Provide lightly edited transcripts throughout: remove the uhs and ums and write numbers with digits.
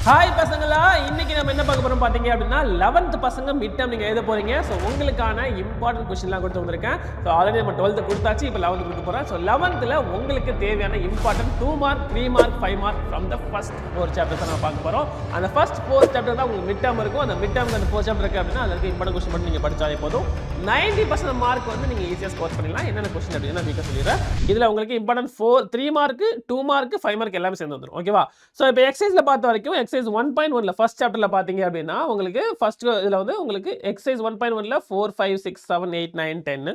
Hi பசங்களா, இன்னைக்கு நம்ம என்ன பார்க்க போறோம் பாத்தீங்க அப்படின்னா 11th பசங்க மிட் டர்ம் நீங்க எழுத போறீங்க. ஸோ உங்களுக்கான இம்பார்ட்டன்ட் கொஸ்டின்லாம் கொடுத்து வந்திருக்கேன். ஸோ ஆல்ரெடி நம்ம 12th கொடுத்தாச்சு, இப்போ 11th கொடுக்க போறேன். ஸோ 11th உங்களுக்கு தேவையான important 2 mark 3 mark 5 mark from the first 4 chapters நம்ம பார்க்க போறோம். அந்த ஃபர்ஸ்ட் 4 சாப்டர் தான் உங்களுக்கு மிட் டர்ம் இருக்கும். அந்த மிட் டர்ம் அந்த 4 சாப்டர் இருக்கு அப்படின்னா அதுக்கு இம்பார்ட்டன்ட் கொஸ்டின் மட்டும் நீங்க படிச்சாலே போதும். 90% மார்க் வந்து நீங்க ஈஸியா ஸ்கோர் பண்ணிடலாம். என்னென்ன கொஸ்டின் அப்படின்னா வீக்கா சொல்லிடுறேன். இதுல உங்களுக்கு இம்பார்ட்டன்ட் 3 மார்க் 2 மார்க் 5 மார்க் எல்லாமே சேர்ந்து வந்துடும். ஓகேவா? ஸோ இப்போ எக்ஸசைஸ்ல பார்த்த வரைக்கும் எக்ஸசைஸ் 1.1 ஃபர்ஸ்ட் சாப்டர்ல பாத்தீங்க அப்படின்னா உங்களுக்கு ஃபர்ஸ்ட் இதுல வந்து உங்களுக்கு எக்ஸசைஸ் 1.1ல 4 5 6 7 8 9 10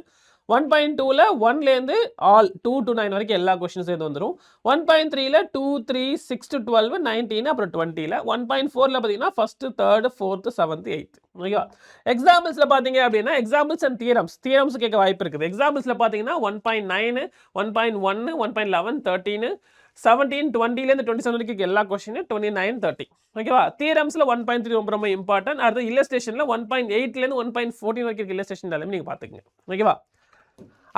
1.2ல 1ல இருந்து ஆல் 2 to 9 வரைக்கும் எல்லா क्वेश्चंस சேர்ந்து வந்துரும். 1.3ல 2 3 6 to 12 19 அப்புறம் 20ல 1.4ல பாத்தீங்கன்னா first 3rd 4th 7th 8th. ஓகேவா? எக்ஸாம்பிள்ஸ்ல பாத்தீங்க அப்படின்னா எக்ஸாம்பிள்ஸ் அண்ட் தியரம்ஸ் கேட்க வாய்ப்பு இருக்குது. எக்ஸாம்பிள்ஸ்ல பாத்தீங்கன்னா 1.9 1.1 1.11 13 17 20ல இருந்து 27 வரைக்கும் எல்லா क्वेश्चन 29 30. ஓகேவா? தியரம்ஸ்ல 1.3 ரொம்ப இம்பார்ட்டன்ட். அடுத்து இல்லஸ்ட்ரேஷன்ல 1.8ல இருந்து 1.14 வரைக்கும் இல்லஸ்ட்ரேஷன் எல்லாமே நீங்க பாத்துக்கங்க. ஓகேவா?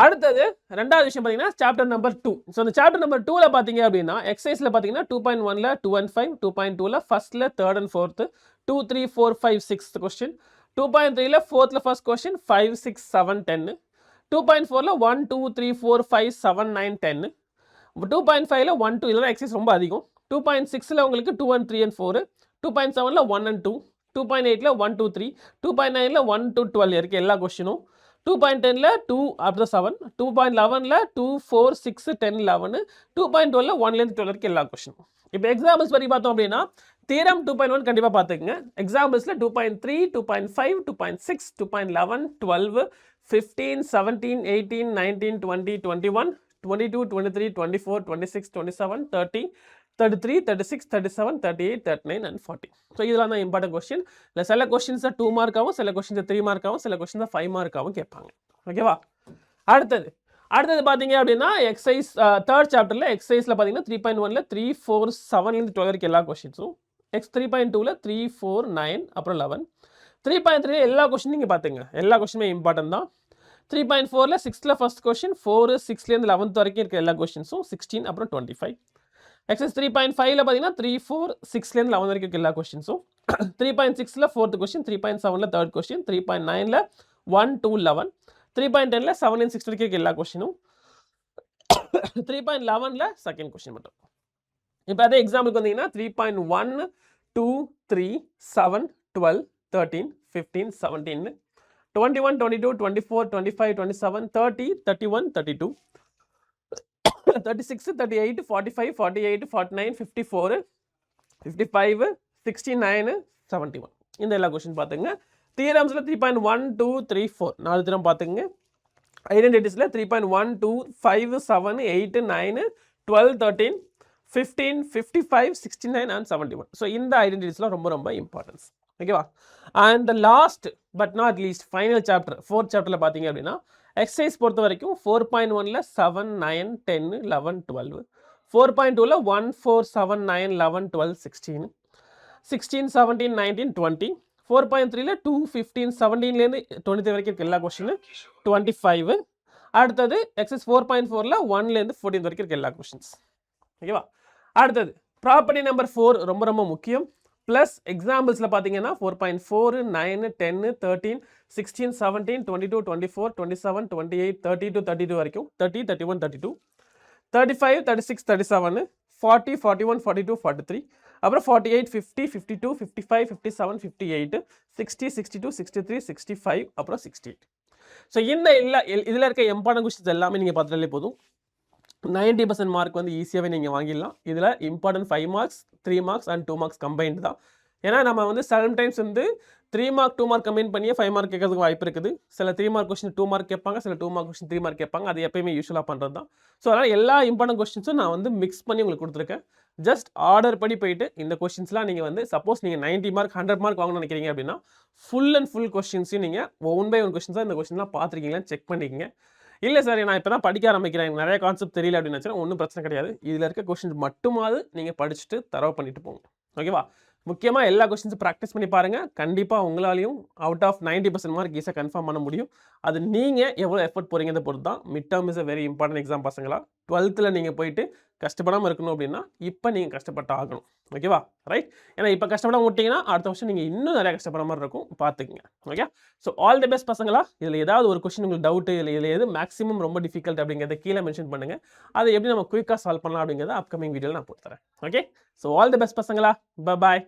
அடுத்தது ரெண்டாவது விஷயம் பாத்தீங்கன்னா சாப்டர் நம்பர் 2. ஸோ இந்த சாப்டர் நம்பர் 2ல பாத்தீங்க அப்படின்னா எக்ஸசைஸ்ல பாத்தீங்கன்னா 2.1ல 2 and 5 2.2ல ஃபர்ஸ்ட்ல 3rd and 4th 2 3 4 5 6th question 2.3ல 4thல first question 5 6 7 10 2.4ல 1 2 3 4 5 7 9 10 2.5ல 1 2 இதெல்லாம் எக்ஸசைஸ் ரொம்ப அதிகம். 2.6ல உங்களுக்கு 2 and 3 and 4 2.7ல 1 and 2 2.8ல 1 2 3 2.9ல 1 to 12 இருக்கு எல்லா கொஸ்டினும் 2.10ல 2 up to 7 2.11ல 2 4 6 10 11 2.12ல 1ல இருந்து 12 வரைக்கும் எல்லா கொஸ்டினும். இப்போ எக்ஸாம்பிள்ஸ் பத்தி பார்த்தோம் அப்படின்னா தியரம் 2.1 கண்டிப்பா பார்த்துக்கங்க. எக்ஸாம்பிள்ஸ்ல 2.3 2.5 2.6 2.11 12 15 17 18 19 20 21 22 23 24 26 27 30 33 36 37 38 39 and 40. ஸோ இதெல்லாம் தான் இம்பார்ட்டன்ட் கொஸ்டின். இல்லை சில கொஸ்டின்ஸ் 2 மார்க்காகவும் சில கொஸ்டின்ஸ் 3 மார்க்காகவும் சில கொஸ்டின்ஸ் 5 மார்க்காகவும் கேட்பாங்க. ஓகேவா? அடுத்தது பார்த்தீங்க அப்படின்னா எக்ஸசைஸ் 3rd சாப்டர்ல எக்ஸசைஸ்ல பார்த்தீங்கன்னா 3.1ல 3 4 7லேருந்து 12 வரைக்கும் எல்லா கொஸ்டின்ஸும் 3.2ல 3 4 9 அப்புறம் 11 3.3 எல்லா கொஸ்டின் நீங்கள் பார்த்துங்க. எல்லா கொஸ்டினுமே இம்பார்ட்டன்ட் தான். 3.4ல 6ல ஃபர்ஸ்ட் கொஸ்டின் 4 6லேருந்து 11th வரைக்கும் இருக்க எல்லா கொஸ்டின்ஸும் 16 அப்புறம் 25. எக்ஸசைஸ் 3.5ல பார்த்தீங்கன்னா 3 4 6லேருந்து 11 வரைக்கும் இருக்க எல்லா கொஸ்டின்ஸும் 3.6ல 4th கொஸ்டின் 3.7ல 3rd கொஸ்டின் 3.9ல 1 2 11 3.10ல 7 and 6 வரைக்கும் இருக்க எல்லா கொஸ்டினும் 3.11ல செகண்ட் கொஸ்டின் மட்டும். இப்போ அதே எக்ஸாம்பிளுக்கு வந்தீங்கன்னா 3.1 2 3 7 12 13 15 17 21 22 24 25 27 30 31 32 36 38 45 48 49 54 55 69 71 இந்த எல்லா क्वेश्चन பாத்துங்க. தியரம்ஸ்ல 3.1 2 3 4 நாலு தியரம் பாத்துங்க. ஐடென்டிட்டிஸ்ல 3.1 2 5 7 8 9 12 13 15 55 69 and 71. ஸோ இந்த ஐடென்டிட்டிஸ்லாம் ரொம்ப இம்பார்ட்டன்ஸ். ஓகேவா? And the last but not least final chapter 4th சாப்டர்ல பார்த்தீங்க அப்படின்னா எக்ஸசைஸ் பொறுத்த வரைக்கும் 4.1ல 7 9 10 11 12 4.2ல 1 4 7 9 11 12 16 16 17 19 20 4.3ல 2 15 17லேருந்து 20 வரைக்கும் இருக்க எல்லா கொஸ்டின் 25. அடுத்தது எக்ஸசைஸ் 4.4ல 1லேருந்து 14 வரைக்கும் இருக்க எல்லா கொஸ்டின்ஸ். ஓகேவா? அடுத்தது ப்ராப்பர்ட்டி நம்பர் 4 ரொம்ப முக்கியம். ப்ளஸ் எக்ஸாம்பிள்ஸில் பார்த்தீங்கன்னா 4.4 9 10 13 16 17 22 24 27 28 30 to 32 வரைக்கும் 30 31 32 35 36 37 40 41 42 43 அப்புறம் 48 50 52 55 57 58 60 62 63 65 அப்புறம் 68. ஸோ இந்த இதில் இருக்க இம்பார்ட்டன்ட் கொஸ்டின்ஸ் எல்லாமே நீங்கள் பார்த்துட்டாலே போதும். 90% மார்க் வந்து ஈஸியாகவே நீங்கள் வாங்கிடலாம். இதில் important 5 marks 3 marks and 2 marks combined தான். ஏன்னா நம்ம வந்து சம்டைம்ஸ் வந்து 3 மார்க் 2 மார்க் கம்பைன் பண்ணியே 5 மார்க் கேட்கறதுக்கு வாய்ப்பு இருக்குது. சில 3 மார்க் கொஸ்டின் 2 மார்க் கேட்பாங்க, சில 2 மார்க் கொஸ்டின் 3 மார்க் கேட்பாங்க. அது எப்பயுமே யூஸ்வலாக பண்ணுறது தான். ஸோ அதனால் எல்லா இம்பார்ட்டன்ட் கொஸ்டின்ஸும் நான் வந்து மிக்ஸ் பண்ணி உங்களுக்கு கொடுத்துருக்கேன். ஜஸ்ட் ஆர்டர் படி போயிட்டு இந்த கொஸ்டின்ஸ்லாம் நீங்கள் வந்து சப்போஸ் நீங்கள் 90 மார்க் 100 மார்க் வாங்கணும்னு நினைக்கிறீங்க அப்படின்னா ஃபுல் அண்ட் ஃபுல் கொஸ்டின்ஸையும் நீங்கள் ஒன் பை ஒன் கொஸ்டின்ஸாக இந்த கொஸ்டின்லாம் பார்த்துருக்கீங்களா செக் பண்ணிக்கங்க. இல்லை சார் நான் இப்போ தான் படிக்க ஆரம்பிக்கிறேன், எனக்கு நிறைய கான்செப்ட் தெரியல அப்படின்னு நினச்சா ஒன்றும் பிரச்சனை கிடையாது. இதில் இருக்க கொஸ்டின்ஸ் மட்டுமாவது நீங்கள் படிச்சுட்டு தரவு பண்ணிட்டு போங்க. ஓகேவா? முக்கியமாக எல்லா கொஸ்டின்ஸும் ப்ராக்டிஸ் பண்ணி பாருங்கள். கண்டிப்பாக உங்களாலையும் அவுட் ஆஃப் 90% மார்க் ஈஸியாக கன்ஃபார்ம் பண்ண முடியும். அது நீங்கள் எவ்வளோ எஃபர்ட் போகிறீங்கிறத பொறுத்து தான். Mid term is a very important exam பசங்களா. 12th நீங்கள் போயிட்டு கஷ்டப்படாமல் இருக்கணும் அப்படின்னா இப்போ நீங்கள் கஷ்டப்பட்டு ஆகணும். ஓகேவா? ரைட். ஏன்னா இப்போ கஷ்டப்படாம விட்டீங்கன்னா, அடுத்த வருஷம் நீங்க இன்னும் நிறைய கஷ்டப்படுற மாரி இருக்கும். பார்த்துக்கங்க. Okay. So all the best பசங்களா. இதில ஏதாவது ஒரு கொஸ்டின் உங்களுக்கு டவுட் இதில எது மேக்ஸிமம் ரொம்ப டிஃபிகல்ட் அப்படிங்கிறத கீழ மென்ஷன் பண்ணுங்க. அதை எப்படி நம்ம குயிக்கா சால்வ் பண்ணலாம் அப்படிங்கிறத அப்கமிங் வீடியோல நான் போட்டு தரேன். Okay. So all the best பசங்களா. பாய்.